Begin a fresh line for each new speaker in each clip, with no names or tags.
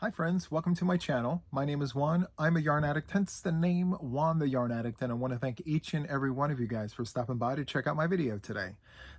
Hi friends, welcome to my channel. My name is Juan. I'm a yarn addict, hence the name Juan the Yarn Addict, and I want to thank each and every one of you guys for stopping by to check out my video today.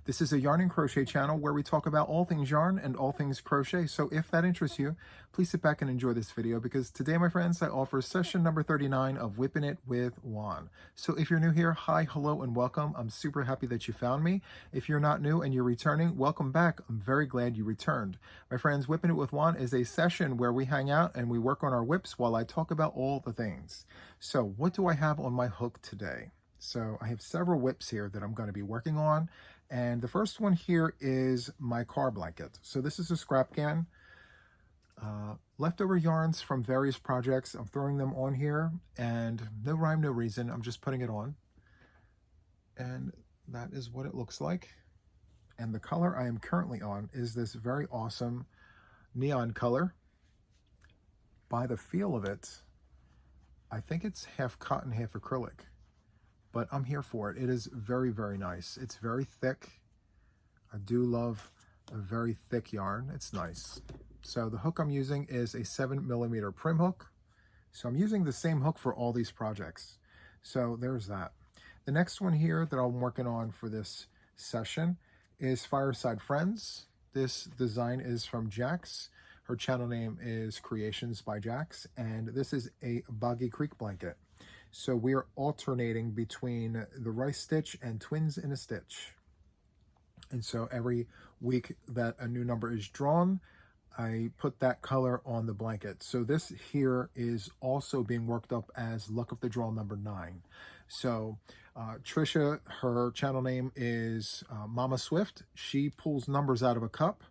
This is a yarn and crochet channel where we talk about all things yarn and all things crochet, so if that interests you, please sit back and enjoy this video because today, my friends, I offer session number 39 of Whipping It with Juan. So if you're new here, hi, hello, and welcome. I'm super happy that you found me. If you're not new and you're returning, welcome back. I'm very glad you returned. My friends, Whipping It with Juan is a session where we hang out and we work on our whips while I talk about all the things. So what do I have on my hook today? So I have several whips here that I'm going to be working on. And the first one here is my car blanket. So this is a scrap can. Leftover yarns from various projects. I'm throwing them on here and no rhyme, no reason. I'm just putting it on. And that is what it looks like. And the color I am currently on is this very awesome neon color. By the feel of it, I think it's half cotton, half acrylic, but I'm here for it. It is very, very nice. It's very thick. I do love a very thick yarn. It's nice. So the hook I'm using is a 7mm prim hook. So I'm using the same hook for all these projects. So there's that. The next one here that I'm working on for this session is Fireside Friends. This design is from Jax. Her channel name is Creations by Jax, and this is a Boggy Creek blanket. So we are alternating between the rice stitch and twins in a stitch. And so every week that a new number is drawn, I put that color on the blanket. So this here is also being worked up as Luck of the Draw number 9. So Trisha, her channel name is Mama Swift. She pulls numbers out of a cup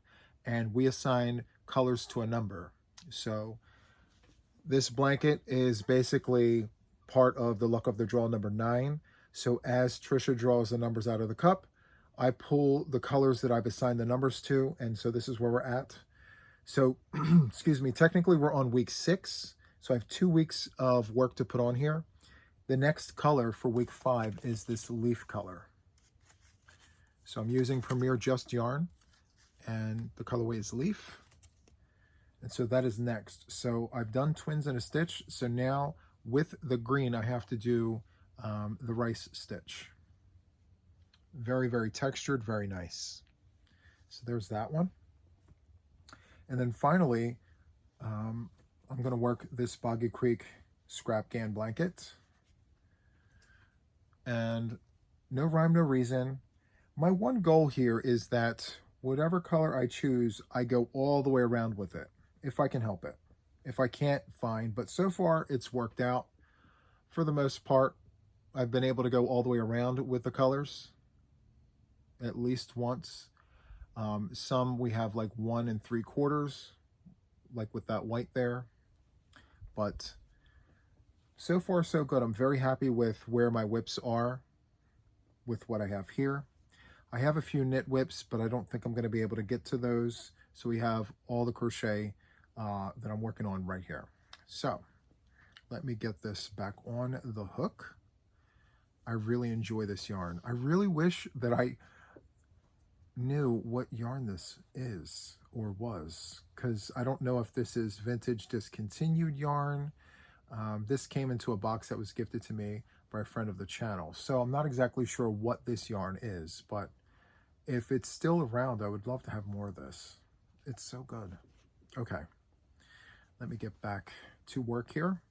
and we assign colors to a number. So this blanket is basically part of the Luck of the Draw number 9. So as Trisha draws the numbers out of the cup, I pull the colors that I've assigned the numbers to, and so this is where we're at. So, excuse me, technically we're on week 6, so I have 2 weeks of work to put on here. The next color for week 5 is this leaf color. So I'm using Premier Just Yarn, and the colorway is leaf. And so that is next. So I've done twins in a stitch. So now with the green, I have to do the rice stitch. Very, very textured, very nice. So there's that one. And then finally, I'm going to work this Boggy Creek scrap can blanket. And no rhyme, no reason. My one goal here is that whatever color I choose, I go all the way around with it, if I can help it. If I can't, fine. But so far, it's worked out. For the most part, I've been able to go all the way around with the colors at least once. Some we have like 1 3/4, like with that white there. But so far, so good. I'm very happy with where my whips are with what I have here. I have a few knit whips, but I don't think I'm going to be able to get to those. So we have all the crochet that I'm working on right here. So let me get this back on the hook. I really enjoy this yarn. I really wish that I knew what yarn this is or was, because I don't know if this is vintage discontinued yarn. This came into a box that was gifted to me by a friend of the channel. So I'm not exactly sure what this yarn is, but if it's still around, I would love to have more of this. It's so good. Okay, let me get back to work here.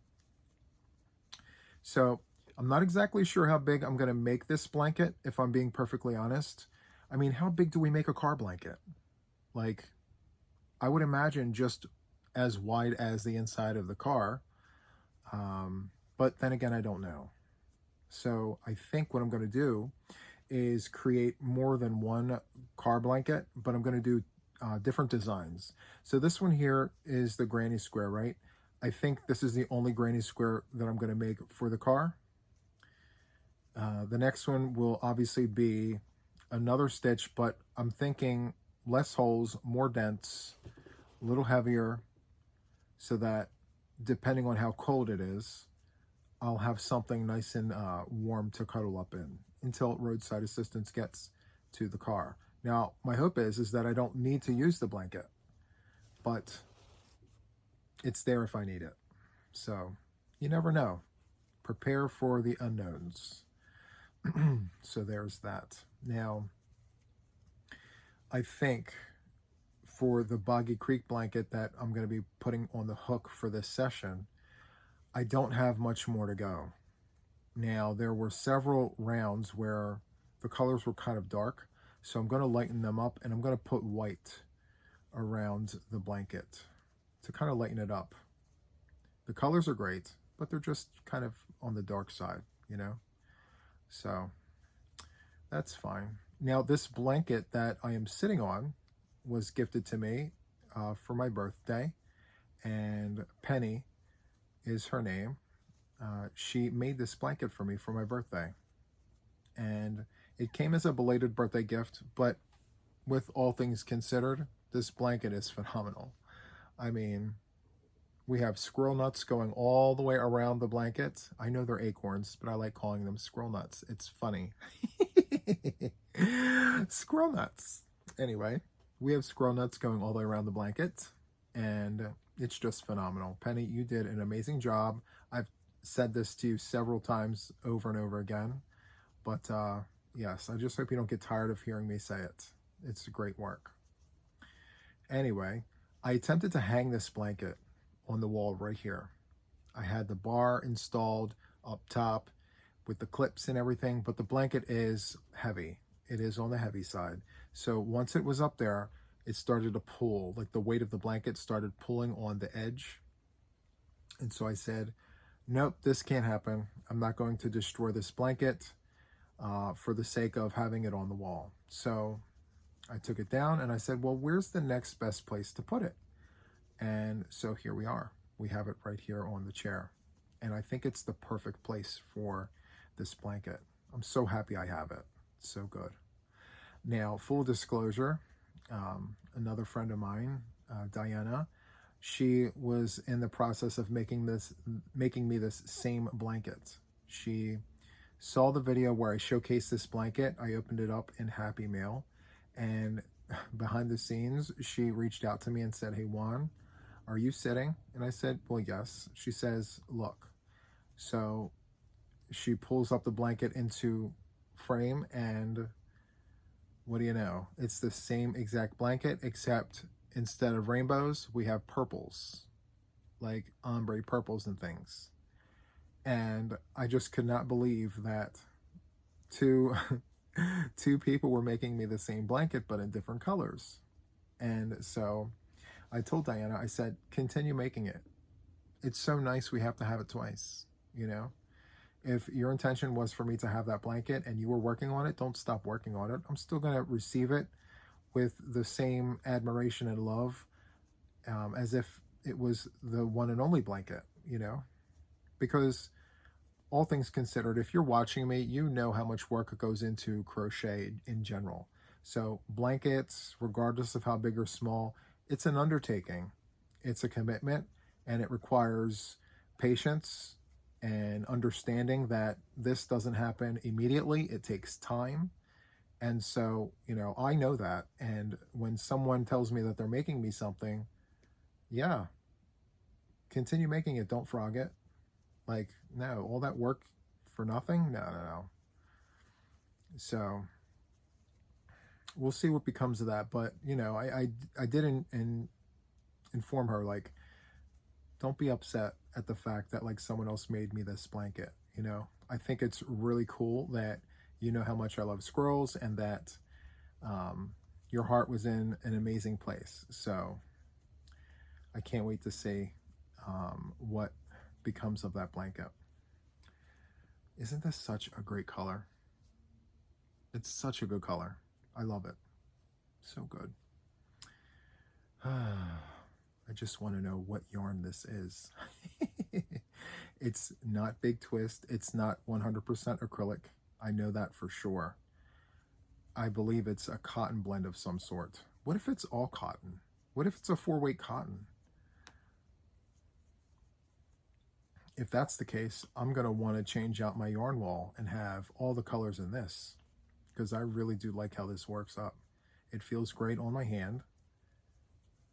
So I'm not exactly sure how big I'm going to make this blanket, if I'm being perfectly honest. I mean, how big do we make a car blanket? Like, I would imagine just as wide as the inside of the car. But then again, I don't know. So I think what I'm going to do is create more than one car blanket, but I'm going to do different designs. So this one here is the granny square, right? I think this is the only granny square that I'm going to make for the car. The next one will obviously be another stitch, but I'm thinking less holes, more dents, a little heavier, so that depending on how cold it is, I'll have something nice and warm to cuddle up in until roadside assistance gets to the car. Now, my hope is that I don't need to use the blanket, but it's there if I need it. So you never know. Prepare for the unknowns. So there's that. Now, I think for the Boggy Creek blanket that I'm going to be putting on the hook for this session, I don't have much more to go. Now, there were several rounds where the colors were kind of dark, so I'm going to lighten them up, and I'm going to put white around the blanket to kind of lighten it up. The colors are great, but they're just kind of on the dark side, you know? So that's fine. Now, this blanket that I am sitting on was gifted to me for my birthday, and Penny is her name. She made this blanket for me for my birthday, and it came as a belated birthday gift, but with all things considered, this blanket is phenomenal. I mean, we have squirrel nuts going all the way around the blanket. I know they're acorns, but I like calling them squirrel nuts. It's funny. Squirrel nuts. Anyway, we have squirrel nuts going all the way around the blanket, and it's just phenomenal. Penny, you did an amazing job. I've said this to you several times over and over again, but yes, I just hope you don't get tired of hearing me say it. It's great work. Anyway, I attempted to hang this blanket on the wall right here. I had the bar installed up top with the clips and everything, but the blanket is heavy. It is on the heavy side. So once it was up there, it started to pull, like the weight of the blanket started pulling on the edge. And so I said, nope, this can't happen. I'm not going to destroy this blanket for the sake of having it on the wall. So I took it down and I said, well, where's the next best place to put it? And so here we are. We have it right here on the chair. And I think it's the perfect place for this blanket. I'm so happy I have it. So good. Now, full disclosure, another friend of mine, Diana, she was in the process of making me this same blanket. She saw the video where I showcased this blanket. I opened it up in Happy Mail, and behind the scenes, she reached out to me and said, hey, Juan, are you sitting? And I said, well, yes. She says, look. So she pulls up the blanket into frame, and what do you know? It's the same exact blanket, except instead of rainbows, we have purples, like ombre purples and things. And I just could not believe that two people were making me the same blanket, but in different colors. And so I told Diana, I said, continue making it. It's so nice we have to have it twice, you know? If your intention was for me to have that blanket and you were working on it, don't stop working on it. I'm still going to receive it with the same admiration and love as if it was the one and only blanket, you know? Because all things considered, if you're watching me, you know how much work goes into crochet in general. So blankets, regardless of how big or small, it's an undertaking. It's a commitment, and it requires patience and understanding that this doesn't happen immediately. It takes time. And so, you know, I know that. And when someone tells me that they're making me something, yeah, continue making it. Don't frog it. Like, no, all that work for nothing? No. So we'll see what becomes of that. But, you know, I did inform her, like, don't be upset at the fact that, like, someone else made me this blanket, you know? I think it's really cool that you know how much I love squirrels, and that your heart was in an amazing place. So I can't wait to see what becomes of that blanket. Isn't this such a great color? It's such a good color. I love it. So good. I just want to know what yarn this is. It's not Big Twist. It's not 100% acrylic. I know that for sure. I believe it's a cotton blend of some sort. What if it's all cotton? What if it's a 4-weight cotton? If that's the case, I'm going to want to change out my yarn wall and have all the colors in this, because I really do like how this works up. It feels great on my hand.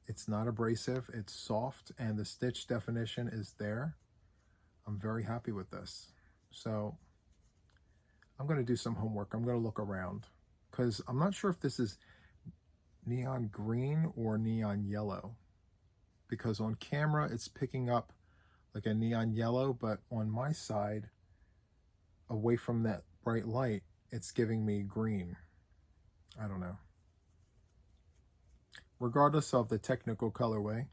It's not abrasive, it's soft, and the stitch definition is there. I'm very happy with this. So I'm going to do some homework. I'm going to look around because I'm not sure if this is neon green or neon yellow, because on camera it's picking up like a neon yellow, but on my side, away from that bright light, it's giving me green. I don't know. Regardless of the technical colorway,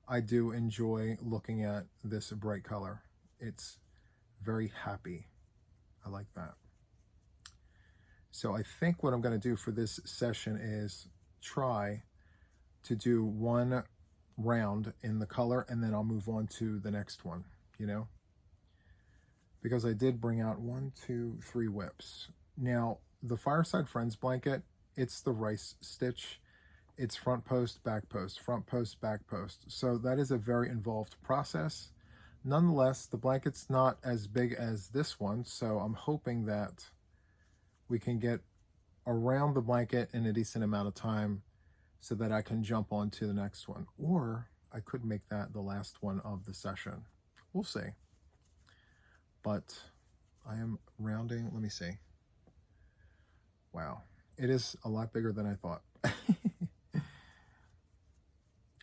I do enjoy looking at this bright color. It's very happy. I like that. So I think what I'm going to do for this session is try to do one round in the color, and then I'll move on to the next one, you know, because I did bring out 1, 2, 3 WIPs. Now, the Fireside Friends blanket, it's the rice stitch. It's front post, back post, front post, back post. So that is a very involved process. Nonetheless, the blanket's not as big as this one, so I'm hoping that we can get around the blanket in a decent amount of time so that I can jump on to the next one. Or I could make that the last one of the session. We'll see. But I am rounding, let me see. Wow, it is a lot bigger than I thought.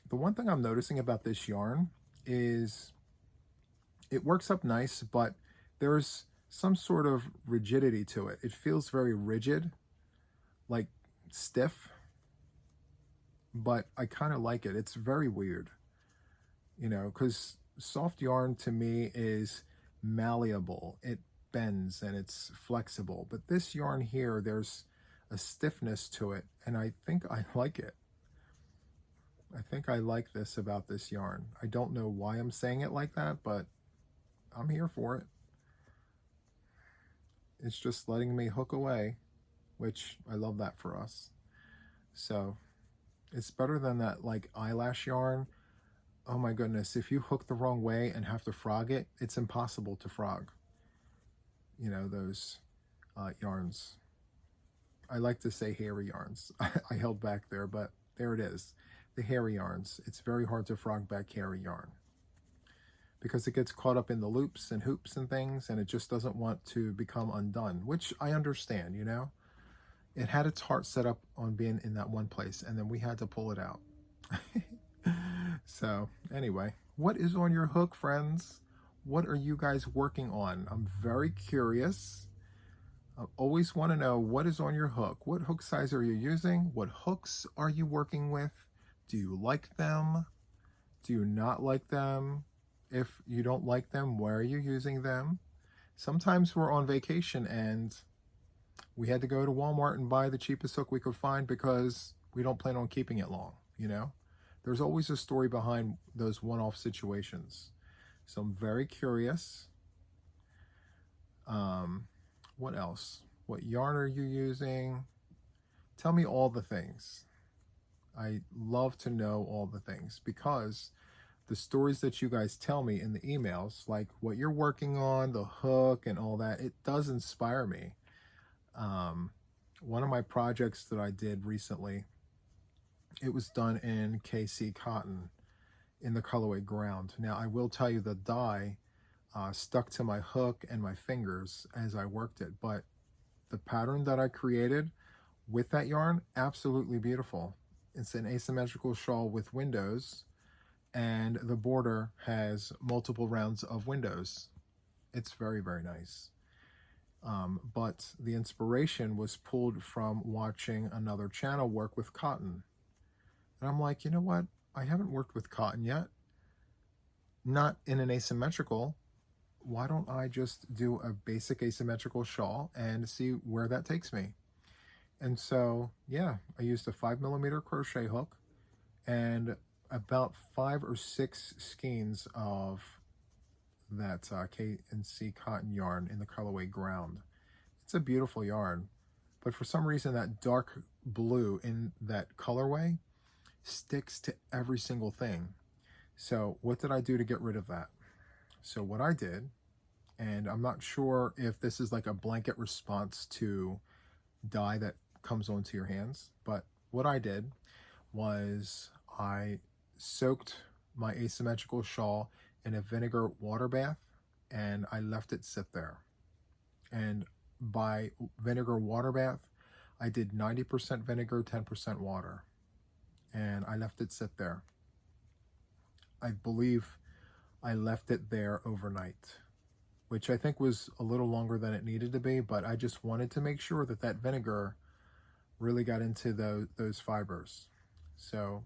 The one thing I'm noticing about this yarn is it works up nice, but there's some sort of rigidity to it. It feels very rigid, like stiff, but I kind of like it. It's very weird, you know, because soft yarn to me is malleable. It bends and it's flexible, but this yarn here, there's a stiffness to it, and I think I like it. I think I like this about this yarn. I don't know why I'm saying it like that, but I'm here for it. It's just letting me hook away, which I love that for us. So it's better than that like eyelash yarn. Oh my goodness, if you hook the wrong way and have to frog it, it's impossible to frog. You know, those yarns. I like to say hairy yarns. I held back there, but there it is. The hairy yarns. It's very hard to frog back hairy yarn because it gets caught up in the loops and hoops and things, and it just doesn't want to become undone, which I understand, you know. It had its heart set up on being in that one place, and then we had to pull it out. So anyway, what is on your hook, friends? What are you guys working on? I'm very curious. I always want to know what is on your hook. What hook size are you using? What hooks are you working with? Do you like them? Do you not like them? If you don't like them, why are you using them? Sometimes we're on vacation and we had to go to Walmart and buy the cheapest hook we could find because we don't plan on keeping it long, you know? There's always a story behind those one-off situations. So I'm very curious. What else? What yarn are you using? Tell me all the things. I love to know all the things because the stories that you guys tell me in the emails, like what you're working on, the hook and all that, it does inspire me. One of my projects that I did recently, it was done in KC cotton in the colorway ground. Now I will tell you the dye stuck to my hook and my fingers as I worked it, but the pattern that I created with that yarn, absolutely beautiful. It's an asymmetrical shawl with windows, and the border has multiple rounds of windows. It's very, very nice. But the inspiration was pulled from watching another channel work with cotton. And I'm like, you know what? I haven't worked with cotton yet. Not in an asymmetrical. Why don't I just do a basic asymmetrical shawl and see where that takes me? And so, yeah, I used a 5mm crochet hook and about 5 or 6 skeins of that K&C cotton yarn in the colorway ground. It's a beautiful yarn, but for some reason that dark blue in that colorway sticks to every single thing. So what did I do to get rid of that? So what I did, and I'm not sure if this is like a blanket response to dye that comes onto your hands, but what I did was I soaked my asymmetrical shawl in a vinegar water bath, and I left it sit there. And by vinegar water bath, I did 90% vinegar, 10% water, and I left it sit there. I believe I left it there overnight, which I think was a little longer than it needed to be, but I just wanted to make sure that that vinegar really got into those fibers. So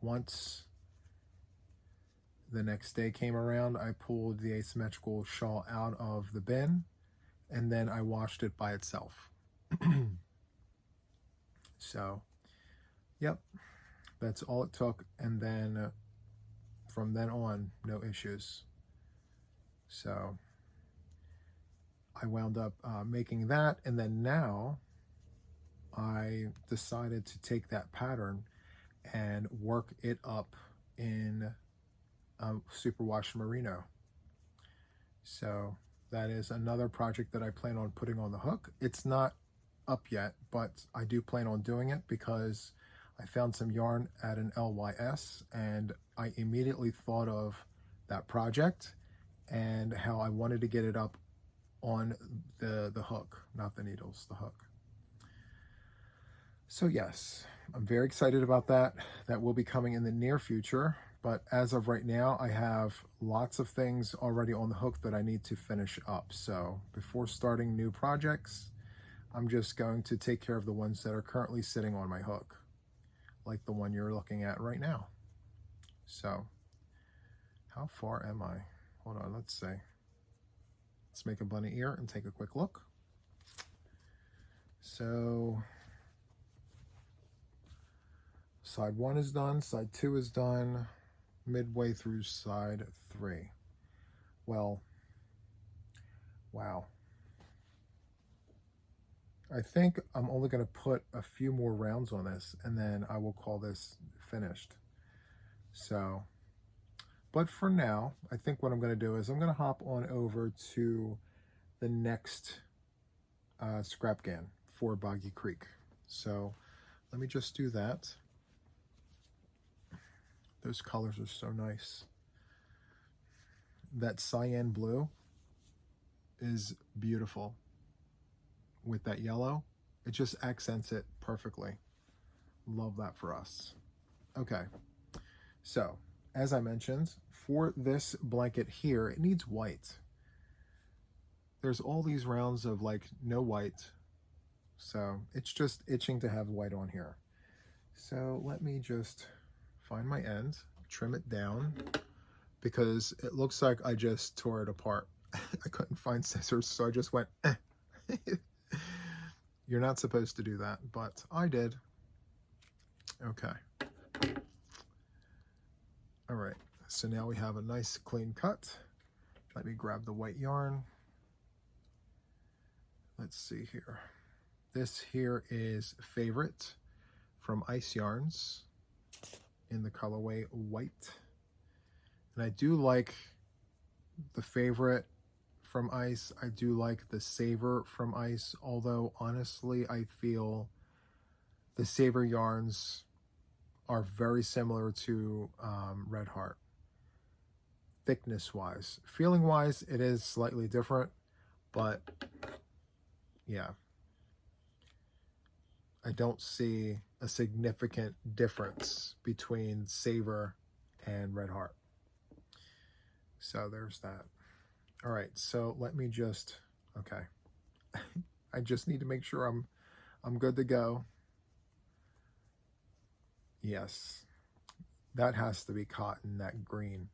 once the next day came around, I pulled the asymmetrical shawl out of the bin, and then I washed it by itself. So, yep, that's all it took. And then from then on, no issues. So I wound up making that, and then now I decided to take that pattern and work it up in Superwash Merino. So that is another project that I plan on putting on the hook. It's not up yet, but I do plan on doing it because I found some yarn at an LYS, and I immediately thought of that project and how I wanted to get it up on the hook, not the needles, the hook. So yes, I'm very excited about that. That will be coming in the near future, but as of right now, I have lots of things already on the hook that I need to finish up. So before starting new projects, I'm just going to take care of the ones that are currently sitting on my hook, like the one you're looking at right now. So how far am I? Hold on, let's see. Let's make a bunny ear and take a quick look. So side 1 is done, side 2 is done, midway through side 3. Well, wow. I think I'm only going to put a few more rounds on this, and then I will call this finished. So, but for now, I think what I'm going to do is I'm going to hop on over to the next scrap GAN for Boggy Creek. So let me just do that. Those colors are so nice. That cyan blue is beautiful with that yellow. It just accents it perfectly. Love that for us. Okay, so as I mentioned, for this blanket here, it needs white. There's all these rounds of like no white, so it's just itching to have white on here. So let me just find my end, trim it down, because it looks like I just tore it apart. I couldn't find scissors, so I just went, eh. You're not supposed to do that, but I did. Okay. All right, so now we have a nice clean cut. Let me grab the white yarn. Let's see here. This here is Favorite from Ice Yarns in the colorway white. And I do like the Favorite from Ice. I do like the Savor from Ice, although honestly I feel the Savor yarns are very similar to Red Heart. Thickness wise. Feeling wise, it is slightly different, but yeah. I don't see a significant difference between Savor and Red Heart. So there's that. All right, so let me just, okay. I just need to make sure I'm good to go. Yes, that has to be cotton, that green,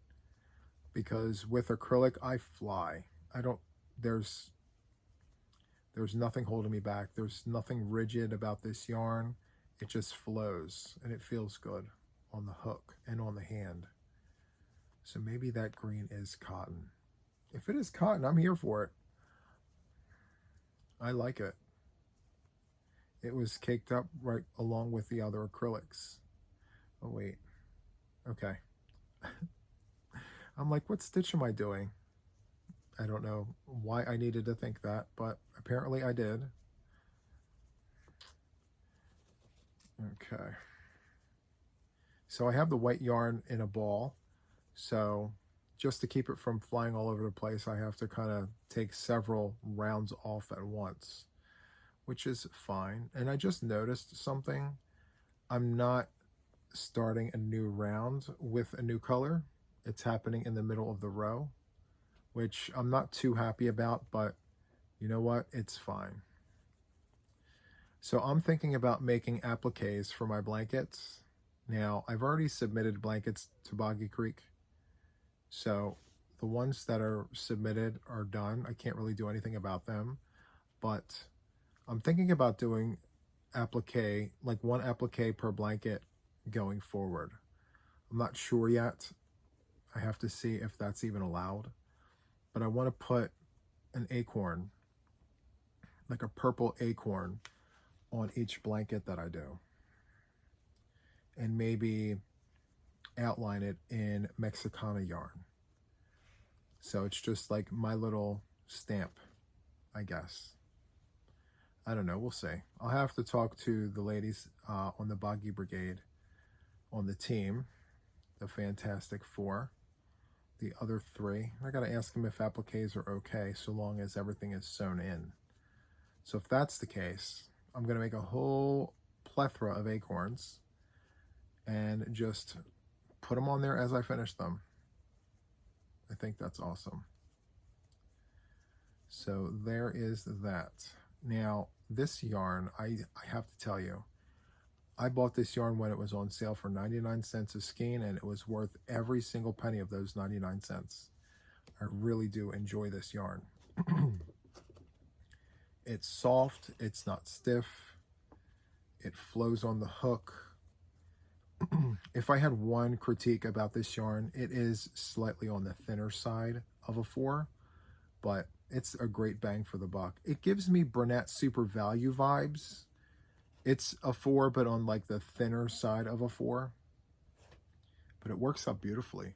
because with acrylic, I fly. I don't, there's nothing holding me back. There's nothing rigid about this yarn. It just flows and it feels good on the hook and on the hand. So maybe that green is cotton. If it is cotton, I'm here for it. I like it. It was caked up right along with the other acrylics. Oh, wait. Okay. I'm like, what stitch am I doing? I don't know why I needed to think that, but apparently I did. Okay. So I have the white yarn in a ball. So just to keep it from flying all over the place, I have to kind of take several rounds off at once, which is fine. And I just noticed something. I'm not starting a new round with a new color. It's happening in the middle of the row, which I'm not too happy about, but you know what? It's fine. So I'm thinking about making appliques for my blankets. Now, I've already submitted blankets to Boggy Creek. So the ones that are submitted are done. I can't really do anything about them, but I'm thinking about doing applique, like one applique per blanket going forward. I'm not sure yet. I have to see if that's even allowed, but I want to put an acorn, like a purple acorn, on each blanket that I do, and maybe outline it in Mexicana yarn. So it's just like my little stamp, I guess. I don't know, we'll see. I'll have to talk to the ladies on the Boggy Brigade on the team, the Fantastic Four, the other three. I gotta ask them if appliques are okay so long as everything is sewn in. So if that's the case, I'm gonna make a whole plethora of acorns and just put them on there as I finish them. I think that's awesome. So there is that. Now, this yarn, I have to tell you, I bought this yarn when it was on sale for 99 cents a skein, and it was worth every single penny of those 99 cents. I really do enjoy this yarn. It's soft, it's not stiff, it flows on the hook. If I had one critique about this yarn, it is slightly on the thinner side of a 4, but it's a great bang for the buck. It gives me Burnett Super Value vibes. It's a 4, but on like the thinner side of a 4. But it works out beautifully.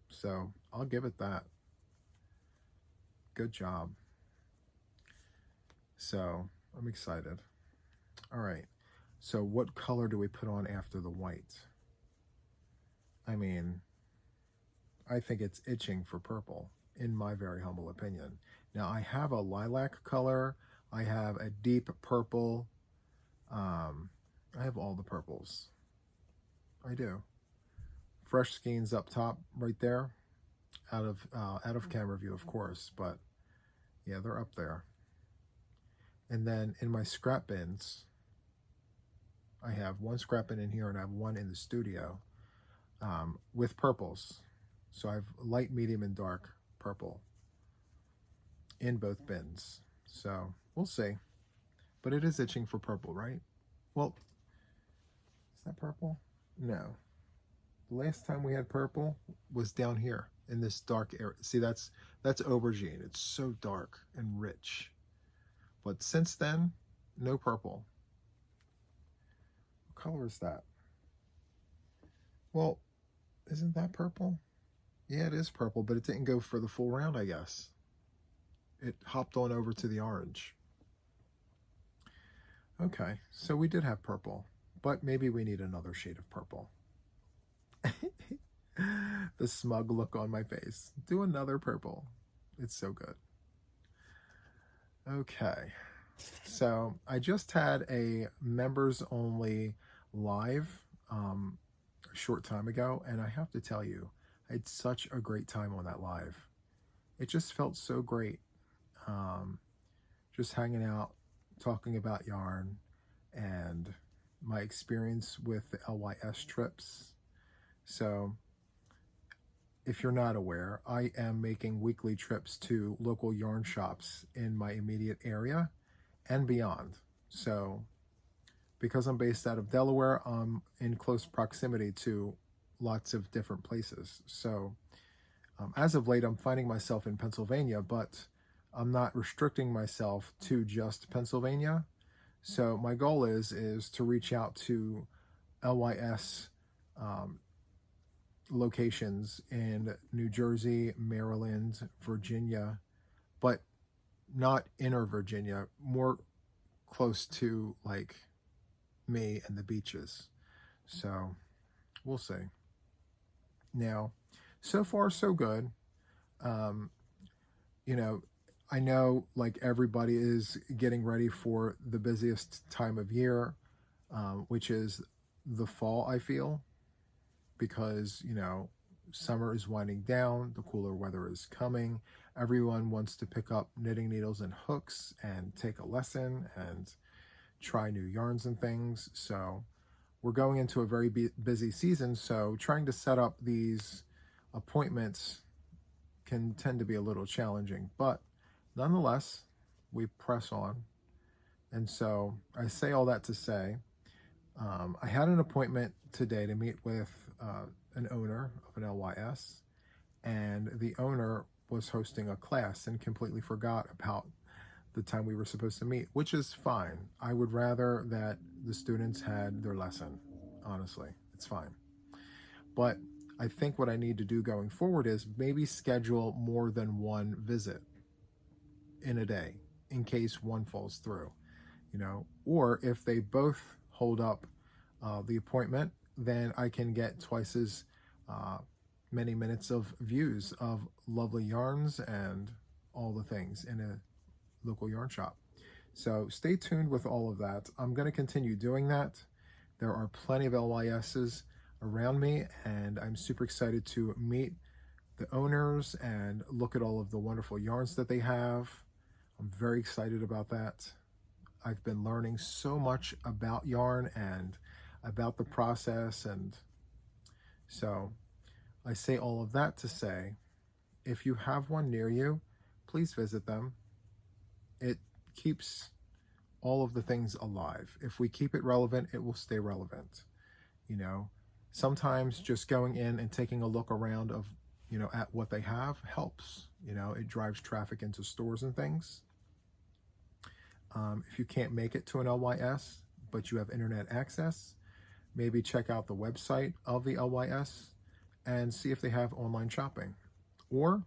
So I'll give it that. Good job. So I'm excited. All right. So what color do we put on after the white? I mean, I think it's itching for purple, in my very humble opinion. Now I have a lilac color. I have a deep purple. I have all the purples. I do. Fresh skeins up top right there, out of camera view, of course, but yeah, they're up there. And then in my scrap bins, I have one scrap bin in here and I have one in the studio with purples. So I have light, medium, and dark purple in both bins. So we'll see. But it is itching for purple, right? Well, is that purple? No. The last time we had purple was down here in this dark area. See, that's aubergine. It's so dark and rich. But since then, no purple. What color is that? Well, isn't that purple? Yeah, it is purple, but it didn't go for the full round, I guess. It hopped on over to the orange. Okay, so we did have purple, but maybe we need another shade of purple. The smug look on my face. Do another purple. It's so good. Okay, so I just had a members only live a short time ago, and I have to tell you, I had such a great time on that live. It just felt so great. Just hanging out, talking about yarn and my experience with the LYS trips. So if you're not aware, I am making weekly trips to local yarn shops in my immediate area and beyond. So because I'm based out of Delaware, I'm in close proximity to lots of different places. So as of late, I'm finding myself in Pennsylvania, but I'm not restricting myself to just Pennsylvania. So my goal is to reach out to LYS locations in New Jersey, Maryland, Virginia, but not inner Virginia, more close to like me and the beaches. So we'll see. Now, so far so good. Um, you know, I know like everybody is getting ready for the busiest time of year, which is the fall, I feel, because, summer is winding down, the cooler weather is coming. Everyone wants to pick up knitting needles and hooks and take a lesson and try new yarns and things. So we're going into a very busy season, so trying to set up these appointments can tend to be a little challenging, but nonetheless, we press on. And so I say all that to say, I had an appointment today to meet with an owner of an LYS, and the owner was hosting a class and completely forgot about the time we were supposed to meet, which is fine. I would rather that the students had their lesson, honestly. It's fine. But I think what I need to do going forward is maybe schedule more than one visit in a day in case one falls through, or if they both hold up the appointment, then I can get twice as many minutes of views of lovely yarns and all the things in a local yarn shop. So stay tuned with all of that. I'm going to continue doing that. There are plenty of LYSs around me, and I'm super excited to meet the owners and look at all of the wonderful yarns that they have. I'm very excited about that. I've been learning so much about yarn and about the process, and so I say all of that to say, if you have one near you, please visit them. It keeps all of the things alive. If we keep it relevant, it will stay relevant. Sometimes just going in and taking a look around of, at what they have helps. It drives traffic into stores and things. If you can't make it to an LYS, but you have internet access, maybe check out the website of the LYS and see if they have online shopping. Or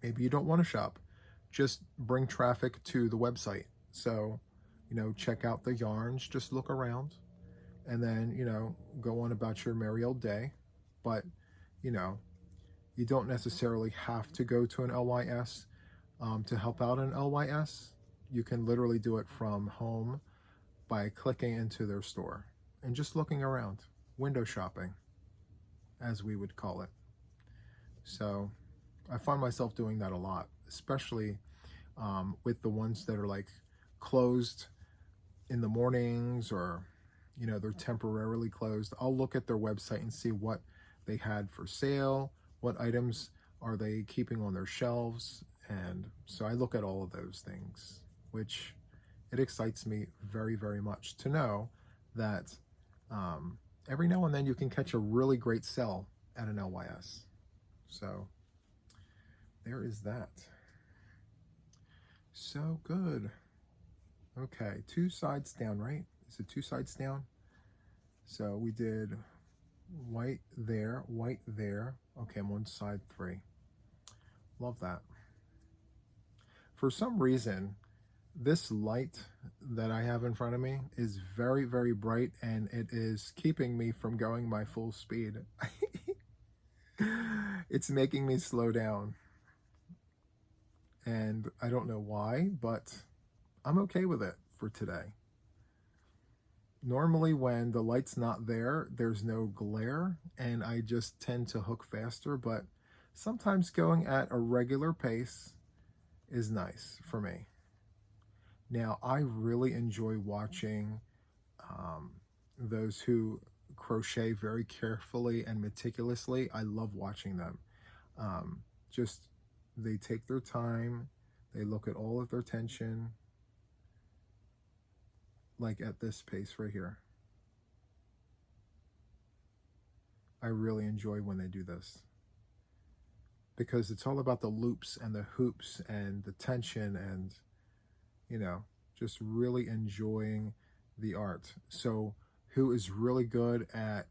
maybe you don't want to shop. Just bring traffic to the website. So, check out the yarns, just look around, and then, go on about your merry old day. But, you don't necessarily have to go to an LYS to help out an LYS. You can literally do it from home by clicking into their store and just looking around, window shopping, as we would call it. So I find myself doing that a lot, especially with the ones that are like closed in the mornings, or they're temporarily closed. I'll look at their website and see what they had for sale, what items are they keeping on their shelves, and so I look at all of those things, which it excites me very, very much to know that every now and then you can catch a really great sell at an LYS. So there is that. So good. Okay, 2 sides down, right? Is it 2 sides down? So we did white there, white there. Okay, I'm on side 3. Love that. For some reason, this light that I have in front of me is very, very bright, and it is keeping me from going my full speed. It's making me slow down. And I don't know why, but I'm okay with it for today. Normally when the light's not there, there's no glare, and I just tend to hook faster, but sometimes going at a regular pace is nice for me. Now, I really enjoy watching those who crochet very carefully and meticulously. I love watching them. They take their time, they look at all of their tension, like at this pace right here. I really enjoy when they do this, because it's all about the loops and the hoops and the tension and, just really enjoying the art. So who is really good at,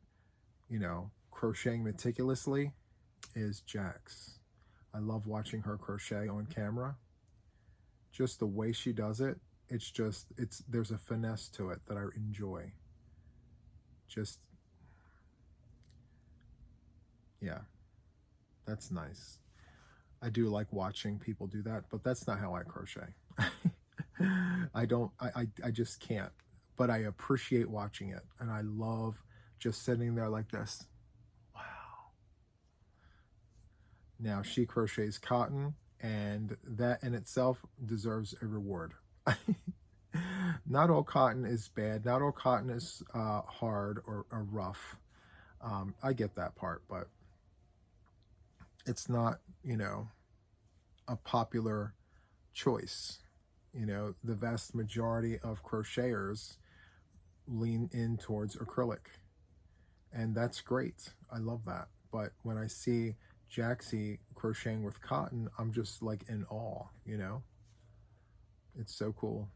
crocheting meticulously is Jax. I love watching her crochet on camera. Just the way she does it, there's a finesse to it that I enjoy. Just, yeah, that's nice. I do like watching people do that, but that's not how I crochet. I just can't, but I appreciate watching it. And I love just sitting there like this. Wow. Now she crochets cotton, and that in itself deserves a reward. Not all cotton is bad. Not all cotton is hard or rough. I get that part, but it's not, you know, a popular choice. You know, the vast majority of crocheters lean in towards acrylic, and that's great. I love that. But when I see Jaxie crocheting with cotton, I'm just like in awe, you know? It's so cool.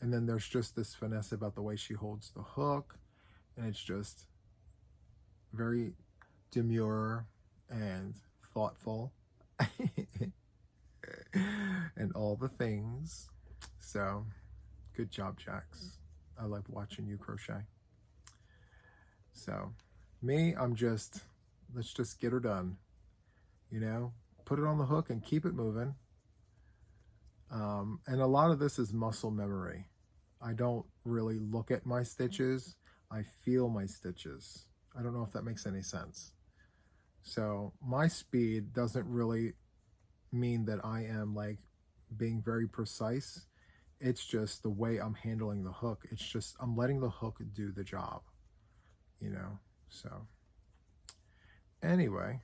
And then there's just this finesse about the way she holds the hook, and it's just very demure and thoughtful and all the things. So good job, Jax. I love watching you crochet. So me, let's just get her done, you know, put it on the hook and keep it moving. And a lot of this is muscle memory. I don't really look at my stitches. I feel my stitches. I don't know if that makes any sense. So my speed doesn't really mean that I am like being very precise. It's just the way I'm handling the hook. It's just I'm letting the hook do the job, you know. So anyway,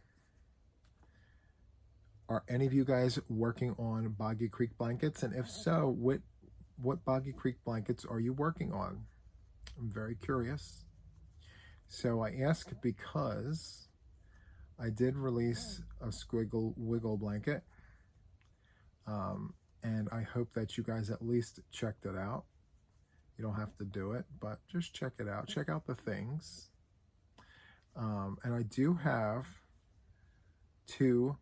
are any of you guys working on Boggy Creek blankets? And if so, what Boggy Creek blankets are you working on? I'm very curious. So I ask because I did release a Squiggle Wiggle blanket. And I hope that you guys at least checked it out. You don't have to do it, but just check it out. Check out the things. And I do have two,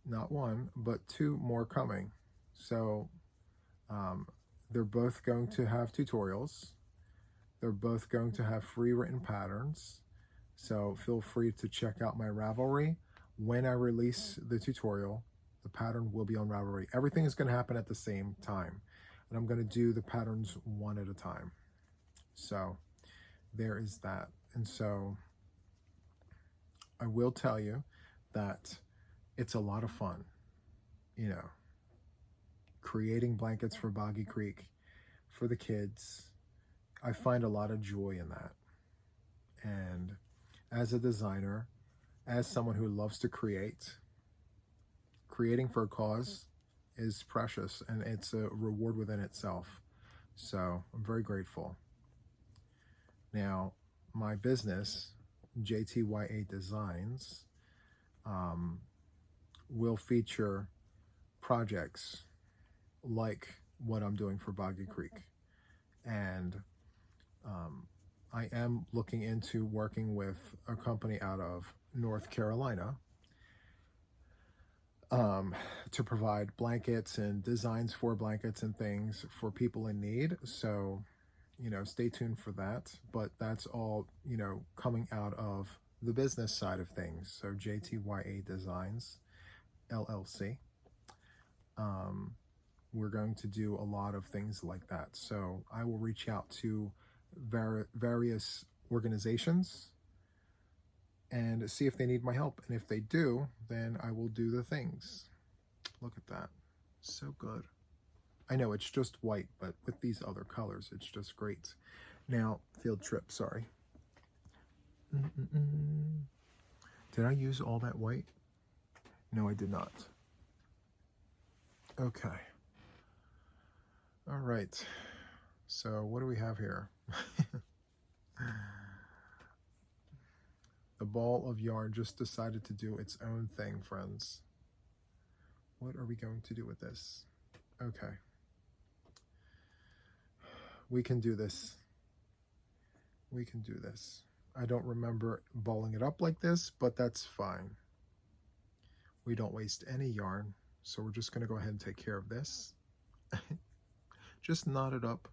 not one, but two more coming. So they're both going to have tutorials. They're both going to have free written patterns. So feel free to check out my Ravelry. When I release the tutorial, the pattern will be on Ravelry. Everything is going to happen at the same time. And I'm going to do the patterns one at a time. So there is that. And so I will tell you that it's a lot of fun, you know, creating blankets for Boggy Creek for the kids. I find a lot of joy in that. And as a designer, as someone who loves to create, creating for a cause is precious, and it's a reward within itself. So I'm very grateful. Now, my business, JTYA Designs, will feature projects like what I'm doing for Boggy Creek. And I am looking into working with a company out of North Carolina to provide blankets and designs for blankets and things for people in need. So, you know, stay tuned for that. But that's all, you know, coming out of the business side of things. So JTYA Designs, LLC. We're going to do a lot of things like that. So I will reach out to various organizations and see if they need my help. And if they do, then I will do the things. Look at that. So good. I know it's just white, but with these other colors, it's just great. Now, field trip, sorry. Did I use all that white? No, I did not. Okay. All right. So what do we have here? The ball of yarn just decided to do its own thing, friends. What are we going to do with this? Okay. We can do this. We can do this. I don't remember balling it up like this, but that's fine. We don't waste any yarn, so we're just going to go ahead and take care of this. Just knot it up,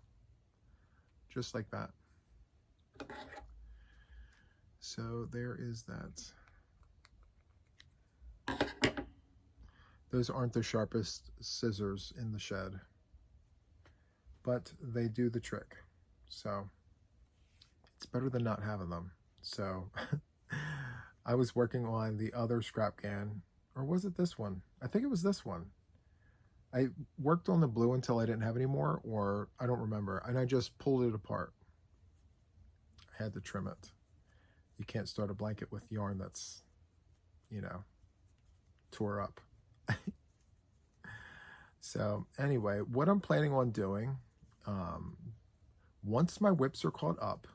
just like that. So there is that. Those aren't the sharpest scissors in the shed, but they do the trick. So it's better than not having them. So I was working on the other scrap can, or was it this one? I think it was this one. I worked on the blue until I didn't have any more, or I don't remember, and I just pulled it apart. I had to trim it. You can't start a blanket with yarn that's, you know, tore up. So anyway, what I'm planning on doing, once my WIPs are caught up,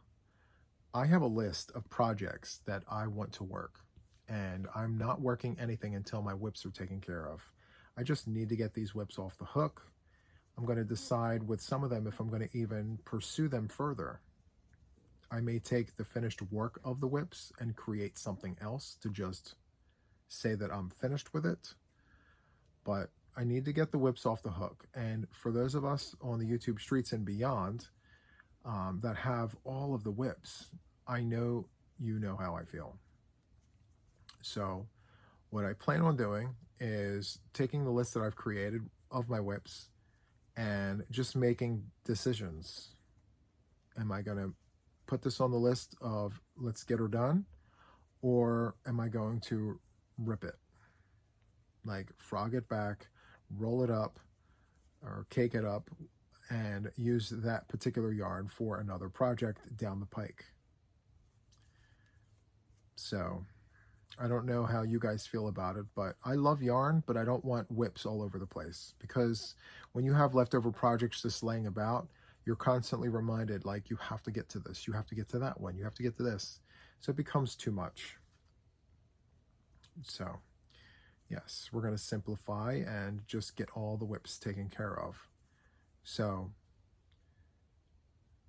I have a list of projects that I want to work, and I'm not working anything until my WIPs are taken care of. I just need to get these WIPs off the hook. I'm going to decide with some of them if I'm going to even pursue them further. I may take the finished work of the WIPs and create something else to just say that I'm finished with it. But I need to get the WIPs off the hook. And for those of us on the YouTube streets and beyond that have all of the WIPs, I know you know how I feel. So what I plan on doing is taking the list that I've created of my WIPs and just making decisions. Am I going to put this on the list of let's get her done, or am I going to rip it? Like frog it back, roll it up, or cake it up, and use that particular yarn for another project down the pike. So I don't know how you guys feel about it, but I love yarn, but I don't want WIPs all over the place, because when you have leftover projects just laying about, you're constantly reminded, like, you have to get to this, you have to get to that one, you have to get to this. So it becomes too much. So yes, we're going to simplify and just get all the WIPs taken care of. So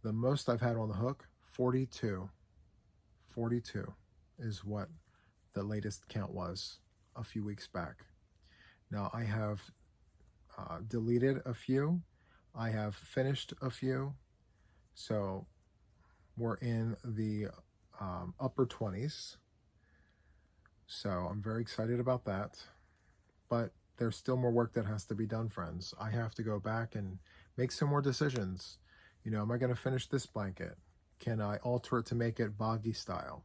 the most I've had on the hook, 42. 42 is what the latest count was a few weeks back. Now I have deleted a few. I have finished a few. So we're in the upper 20s. So I'm very excited about that. But there's still more work that has to be done, friends. I have to go back and make some more decisions. You know, am I going to finish this blanket? Can I alter it to make it boggy style?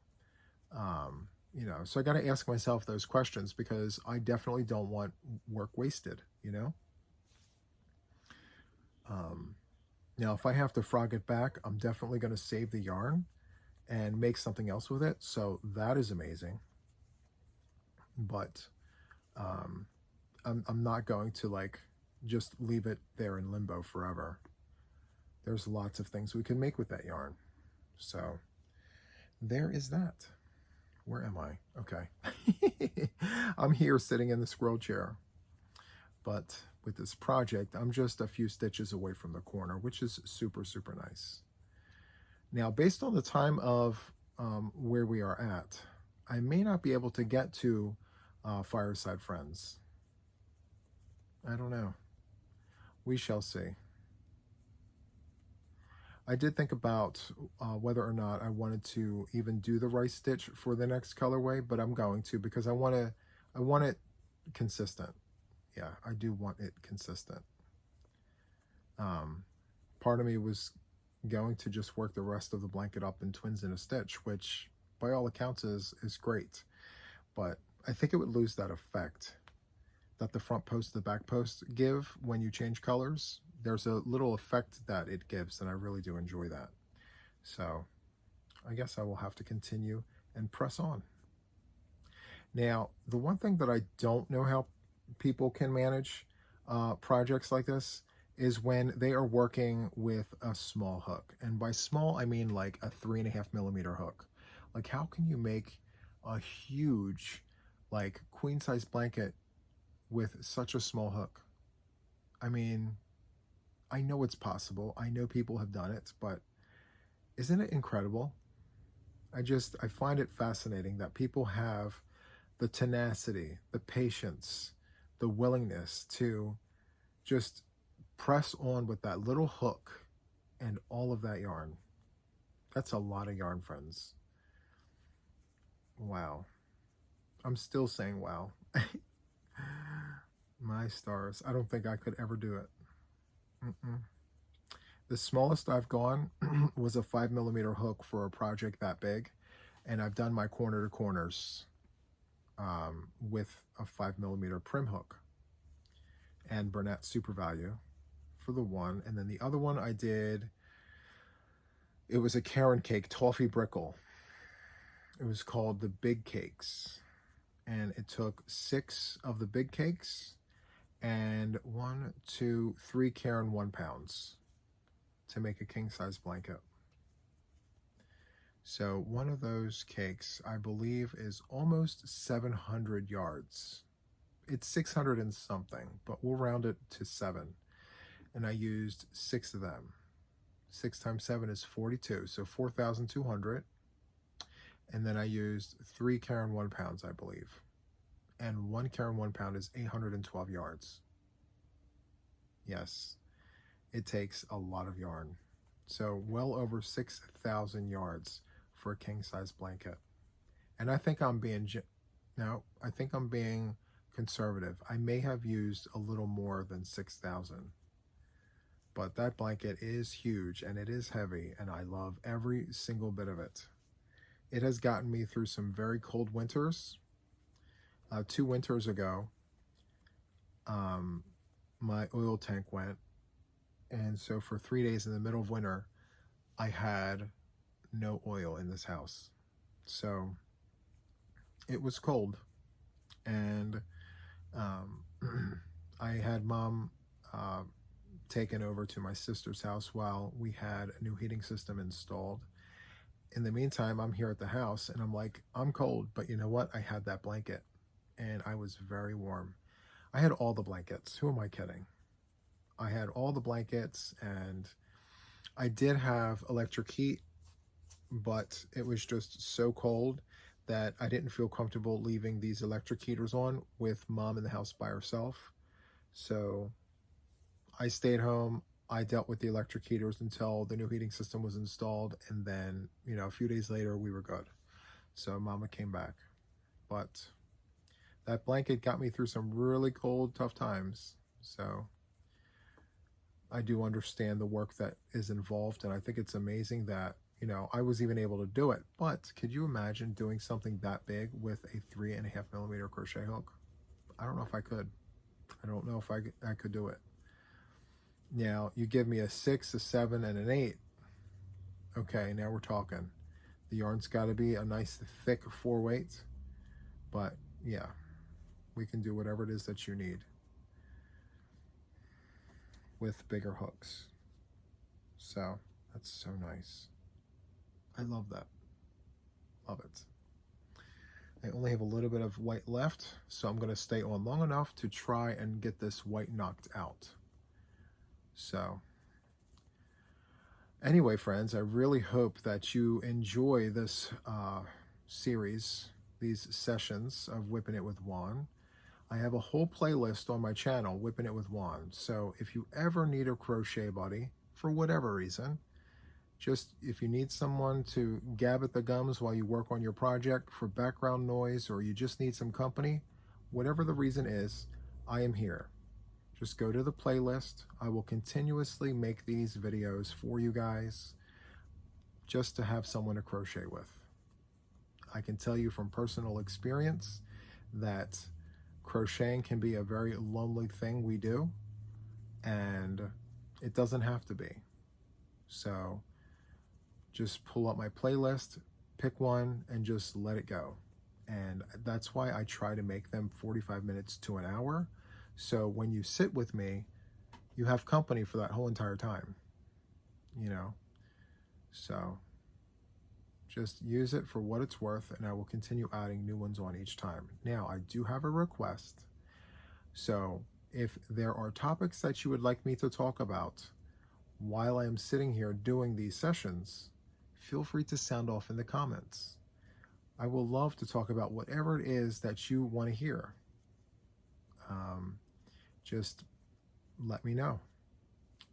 You know, so I got to ask myself those questions, because I definitely don't want work wasted, you know? Now, if I have to frog it back, I'm definitely going to save the yarn and make something else with it. So that is amazing. But I'm not going to like just leave it there in limbo forever. There's lots of things we can make with that yarn. So there is that. Where am I? Okay. I'm here sitting in the squirrel chair. But with this project, I'm just a few stitches away from the corner, which is super, super nice. Now, based on the time of where we are at, I may not be able to get to Fireside Friends. I don't know. We shall see. I did think about whether or not I wanted to even do the rice stitch for the next colorway, but I'm going to, because I want it consistent. Yeah, I do want it consistent. Part of me was going to just work the rest of the blanket up in twins in a stitch, which by all accounts is great, but I think it would lose that effect that the front post and the back post give when you change colors. There's a little effect that it gives, and I really do enjoy that. So I guess I will have to continue and press on. Now, the one thing that I don't know how people can manage projects like this is when they are working with a small hook. And by small, I mean like a 3.5mm hook. Like, how can you make a huge, like, queen-size blanket with such a small hook? I mean, I know it's possible. I know people have done it, but isn't it incredible? I find it fascinating that people have the tenacity, the patience, the willingness to just press on with that little hook and all of that yarn. That's a lot of yarn, friends. Wow. I'm still saying wow. My stars. I don't think I could ever do it. Mm-mm. The smallest I've gone was a 5mm hook for a project that big. And I've done my corner to corners with a 5mm prim hook and Burnett Super Value for the one. And then the other one I did, it was a Karen cake, toffee brickle. It was called the Big Cakes. And it took 6 of the big cakes and 1, 2, 3 Karen 1 pounds to make a king size blanket. So one of those cakes, I believe, is almost 700 yards. It's 600 and something, but we'll round it to 7. And I used 6 of them. 6 times 7 is 42, so 4,200. And then I used 3 Karen 1 pounds, I believe. And 1 Karen 1 pound is 812 yards. Yes, it takes a lot of yarn. So well over 6,000 yards for a king size blanket. And I think I'm being, I think I'm being conservative. I may have used a little more than 6,000. But that blanket is huge and it is heavy, and I love every single bit of it. It has gotten me through some very cold winters. 2 winters ago, my oil tank went, and so for 3 days in the middle of winter, I had no oil in this house. So it was cold, and I had Mom taken over to my sister's house while we had a new heating system installed. In the meantime, I'm here at the house, and I'm like, I'm cold, but you know what? I had that blanket, and I was very warm. I had all the blankets. Who am I kidding? I had all the blankets, and I did have electric heat, but it was just so cold that I didn't feel comfortable leaving these electric heaters on with Mom in the house by herself. So I stayed home. I dealt with the electric heaters until the new heating system was installed, and then, a few days later, we were good. So Mama came back. But that blanket got me through some really cold, tough times. So I do understand the work that is involved, and I think it's amazing that, I was even able to do it. But could you imagine doing something that big with a 3.5mm crochet hook? I don't know if I could. I don't know if I could do it. Now, you give me a 6, a 7, and an 8. Okay, now we're talking. The yarn's got to be a nice, thick 4-weight. But, yeah, we can do whatever it is that you need with bigger hooks. So, that's so nice. I love that. Love it. I only have a little bit of white left, so I'm going to stay on long enough to try and get this white knocked out. So anyway, friends, I really hope that you enjoy this series, these sessions of WIPn It with Juan. I have a whole playlist on my channel, WIPn It with Juan. So if you ever need a crochet buddy, for whatever reason, just if you need someone to gab at the gums while you work on your project for background noise, or you just need some company, whatever the reason is, I am here. Just go to the playlist. I will continuously make these videos for you guys just to have someone to crochet with. I can tell you from personal experience that crocheting can be a very lonely thing we do, and it doesn't have to be. So just pull up my playlist, pick one, and just let it go. And that's why I try to make them 45 minutes to an hour. So when you sit with me, you have company for that whole entire time, So just use it for what it's worth, and I will continue adding new ones on each time. Now, I do have a request. So if there are topics that you would like me to talk about while I am sitting here doing these sessions, feel free to sound off in the comments. I will love to talk about whatever it is that you want to hear. Just let me know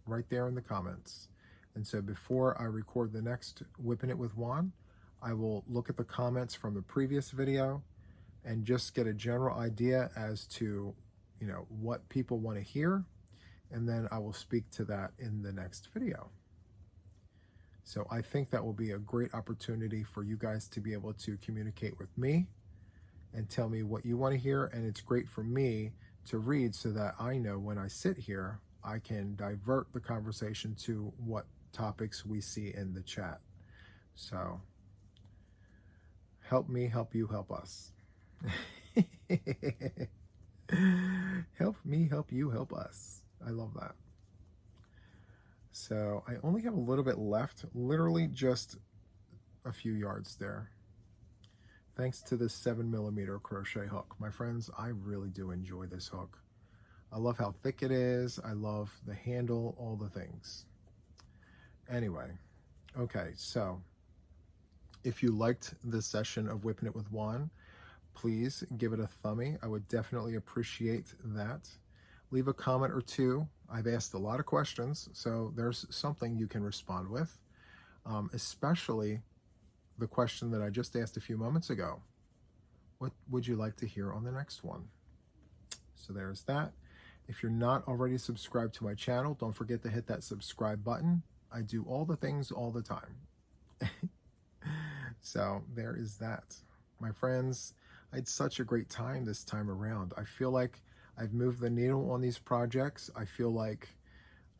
right there in the comments. And so before I record the next WIPn It with Juan, I will look at the comments from the previous video and just get a general idea as to, what people want to hear. And then I will speak to that in the next video. So I think that will be a great opportunity for you guys to be able to communicate with me and tell me what you want to hear. And it's great for me to read so that I know when I sit here, I can divert the conversation to what topics we see in the chat. So help me, help you, help us. Help me, help you, help us. I love that. So I only have a little bit left, literally just a few yards there. Thanks to this 7mm crochet hook. My friends, I really do enjoy this hook. I love how thick it is. I love the handle, all the things. Anyway, okay, so if you liked this session of Whipping It with Juan, please give it a thumbie. I would definitely appreciate that. Leave a comment or two. I've asked a lot of questions, so there's something you can respond with, especially the question that I just asked a few moments ago. What would you like to hear on the next one? So there's that. If you're not already subscribed to my channel, don't forget to hit that subscribe button. I do all the things all the time. So there is that. My friends, I had such a great time this time around. I feel like I've moved the needle on these projects. I feel like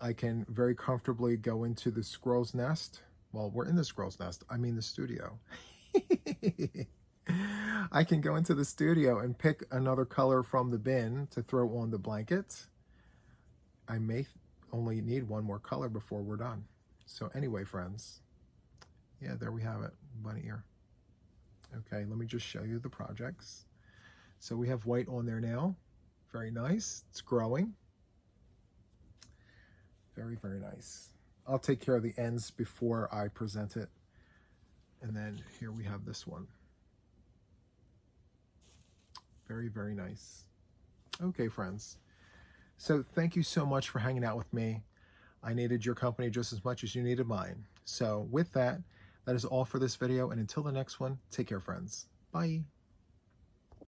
I can very comfortably go into the squirrel's nest. Well, we're in the squirrel's nest. I mean the studio. I can go into the studio and pick another color from the bin to throw on the blanket. I may only need one more color before we're done. So anyway, friends, yeah, there we have it, bunny ear. Okay, let me just show you the projects. So we have white on there now. Very nice. It's growing. Very, very nice. I'll take care of the ends before I present it. And then here we have this one. Very, very nice. Okay, friends. So thank you so much for hanging out with me. I needed your company just as much as you needed mine. So with that, that is all for this video. And until the next one, take care, friends. Bye.